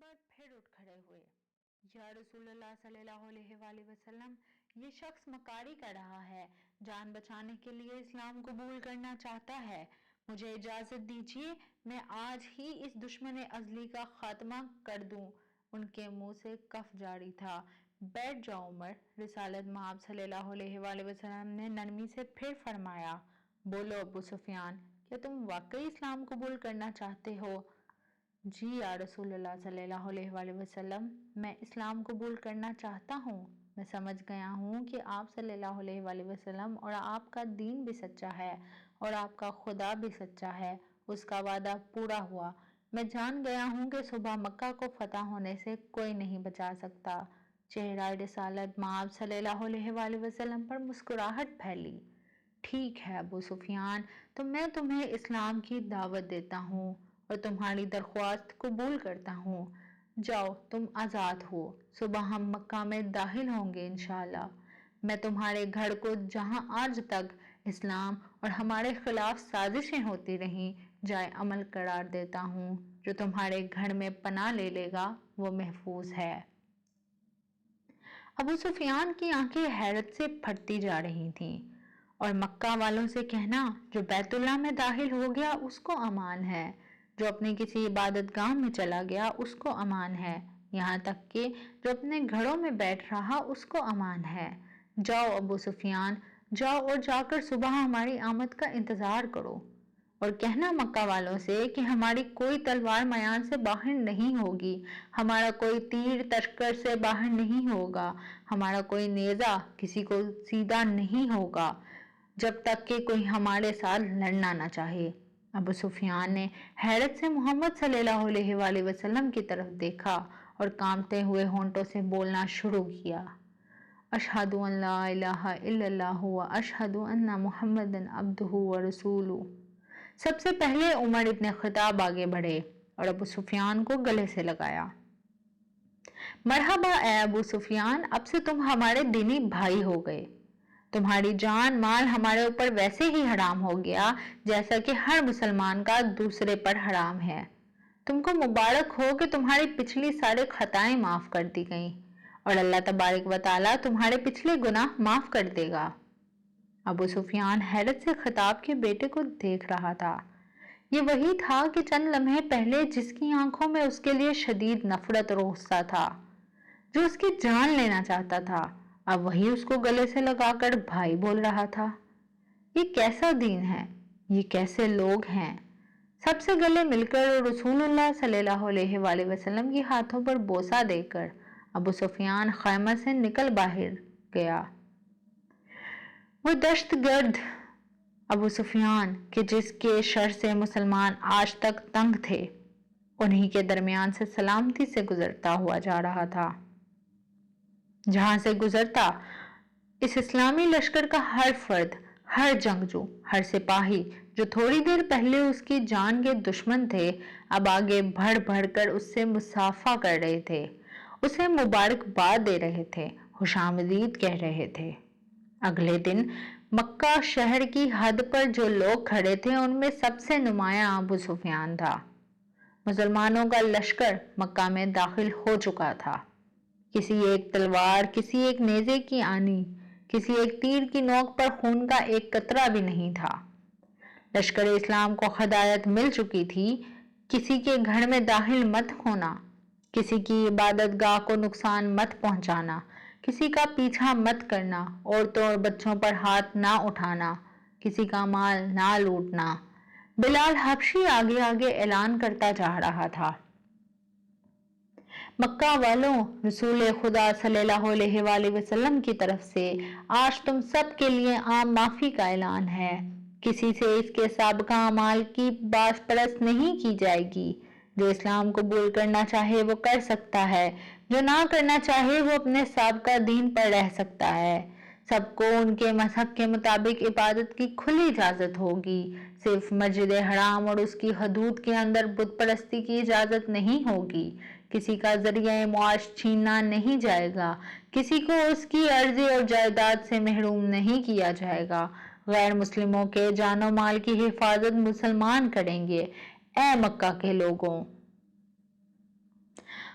اکبر پھر اٹھ کھڑے ہوئے۔ یا رسول اللہ صلی اللہ علیہ وآلہ وسلم، یہ شخص مکاری کر رہا ہے، جان بچانے کے لیے اسلام قبول کرنا چاہتا ہے۔ مجھے اجازت دیجیے میں آج ہی اس دشمن ازلی کا خاتمہ کر دوں۔ ان کے منہ سے کف جاری تھا۔ بیٹھ جاؤ عمر، رسالت مآب صلی اللہ علیہ وآلہ وسلم نے نرمی سے پھر فرمایا۔ بولو ابو سفیان، کیا تم واقعی اسلام قبول کرنا چاہتے ہو؟ جی یا رسول اللہ صلی اللہ علیہ وآلہ وسلم، میں اسلام قبول کرنا چاہتا ہوں۔ میں سمجھ گیا ہوں کہ آپ صلی اللہ علیہ وآلہ وسلم اور آپ کا دین بھی سچا ہے اور آپ کا خدا بھی سچا ہے، اس کا وعدہ پورا ہوا۔ میں جان گیا ہوں کہ صبح مکہ کو فتح ہونے سے کوئی نہیں بچا سکتا۔ چہرہ رسالت مآب صلی اللہ علیہ وآلہ وسلم پر مسکراہٹ پھیلی۔ ٹھیک ہے ابو سفیان، تو میں تمہیں اسلام کی دعوت دیتا ہوں اور تمہاری درخواست قبول کرتا ہوں۔ جاؤ تم آزاد ہو، صبح ہم مکہ میں داخل ہوں گے انشاءاللہ۔ میں تمہارے گھر کو جہاں آج تک اسلام اور ہمارے خلاف سازشیں ہوتی رہیں جائے عمل قرار دیتا ہوں۔ جو تمہارے گھر میں پناہ لے لے گا وہ محفوظ ہے۔ ابو سفیان کی آنکھیں حیرت سے پھٹتی جا رہی تھیں۔ اور مکہ والوں سے کہنا، جو بیت اللہ میں داخل ہو گیا اس کو امان ہے، جو اپنے کسی عبادت گاہ میں چلا گیا اس کو امان ہے، یہاں تک کہ جو اپنے گھروں میں بیٹھ رہا اس کو امان ہے۔ جاؤ ابو سفیان، جاؤ اور جا کر صبح ہماری آمد کا انتظار کرو اور کہنا مکہ والوں سے کہ ہماری کوئی تلوار میان سے باہر نہیں ہوگی، ہمارا کوئی تیر تشکر سے باہر نہیں ہوگا، ہمارا کوئی نیزہ کسی کو سیدھا نہیں ہوگا جب تک کہ کوئی ہمارے ساتھ لڑنا نہ چاہے۔ ابو سفیان نے حیرت سے محمد صلی اللہ علیہ وآلہ وسلم کی طرف دیکھا اور کانپتے ہوئے ہونٹوں سے بولنا شروع کیا۔ اشہد ان لا الہ الا اللہ و اشہد ان محمدا عبدہ و رسولہ۔ سب سے پہلے عمر ابن خطاب آگے بڑھے اور ابو سفیان کو گلے سے لگایا۔ مرحبا اے ابو سفیان، اب سے تم ہمارے دینی بھائی ہو گئے۔ تمہاری جان مال ہمارے اوپر ویسے ہی حرام ہو گیا جیسا کہ ہر مسلمان کا دوسرے پر حرام ہے۔ تم کو مبارک ہو کہ تمہاری پچھلی سارے خطائیں معاف کر دی گئیں اور اللہ تبارک و تعالیٰ تمہارے پچھلے گناہ معاف کر دے گا۔ ابو سفیان حیرت سے خطاب کے بیٹے کو دیکھ رہا تھا۔ یہ وہی تھا کہ چند لمحے پہلے جس کی آنکھوں میں اس کے لیے شدید نفرت اور غصہ تھا، جو اس کی جان لینا چاہتا تھا، اب وہی اس کو گلے سے لگا کر بھائی بول رہا تھا۔ یہ کیسا دین ہے، یہ کیسے لوگ ہیں؟ سب سے گلے مل کر اور رسول اللہ صلی اللہ علیہ وآلہ وسلم کے ہاتھوں پر بوسہ دے کر ابو سفیان خیمہ سے نکل باہر گیا۔ وہ دہشت گرد ابو سفیان کہ جس کے شر سے مسلمان آج تک تنگ تھے، انہی کے درمیان سے سلامتی سے گزرتا ہوا جا رہا تھا۔ جہاں سے گزرتا اس اسلامی لشکر کا ہر فرد، ہر جنگجو، ہر سپاہی جو تھوڑی دیر پہلے اس کی جان کے دشمن تھے، اب آگے بڑھ بڑھ کر اس سے مصافحہ کر رہے تھے، اسے مبارکباد دے رہے تھے، خوش آمدید کہہ رہے تھے۔ اگلے دن مکہ شہر کی حد پر جو لوگ کھڑے تھے ان میں سب سے نمایاں ابو سفیان تھا۔ مسلمانوں کا لشکر مکہ میں داخل ہو چکا تھا۔ کسی ایک تلوار، کسی ایک نیزے کی آنی، کسی ایک تیر کی نوک پر خون کا ایک قطرہ بھی نہیں تھا۔ لشکر اسلام کو ہدایت مل چکی تھی، کسی کے گھر میں داخل مت ہونا، کسی کی عبادت گاہ کو نقصان مت پہنچانا، کسی کا پیچھا مت کرنا، عورتوں اور بچوں پر ہاتھ نہ اٹھانا، کسی کا مال نہ لوٹنا۔ بلال حبشی آگے آگے اعلان کرتا جا رہا تھا۔ مکہ والوں، رسول خدا صلی اللہ علیہ وآلہ وسلم کی طرف سے آج تم سب کے لیے عام معافی کا اعلان ہے۔ کسی سے اس کے سابقہ اعمال کی باز پرس نہیں کی جائے گی۔ جو اسلام قبول کرنا چاہے وہ کر سکتا ہے، جو نہ کرنا چاہے وہ اپنے سابقہ دین پر رہ سکتا ہے۔ سب کو ان کے مذہب کے مطابق عبادت کی کھلی اجازت ہوگی۔ صرف مسجد حرام اور اس کی حدود کے اندر بت پرستی کی اجازت نہیں ہوگی۔ کسی کا ذریعہ معاش چھیننا نہیں جائے گا، کسی کو اس کی عرضی اور جائیداد سے محروم نہیں کیا جائے گا۔ غیر مسلموں کے جان و مال کی حفاظت مسلمان کریں گے۔ اے مکہ کے لوگوں!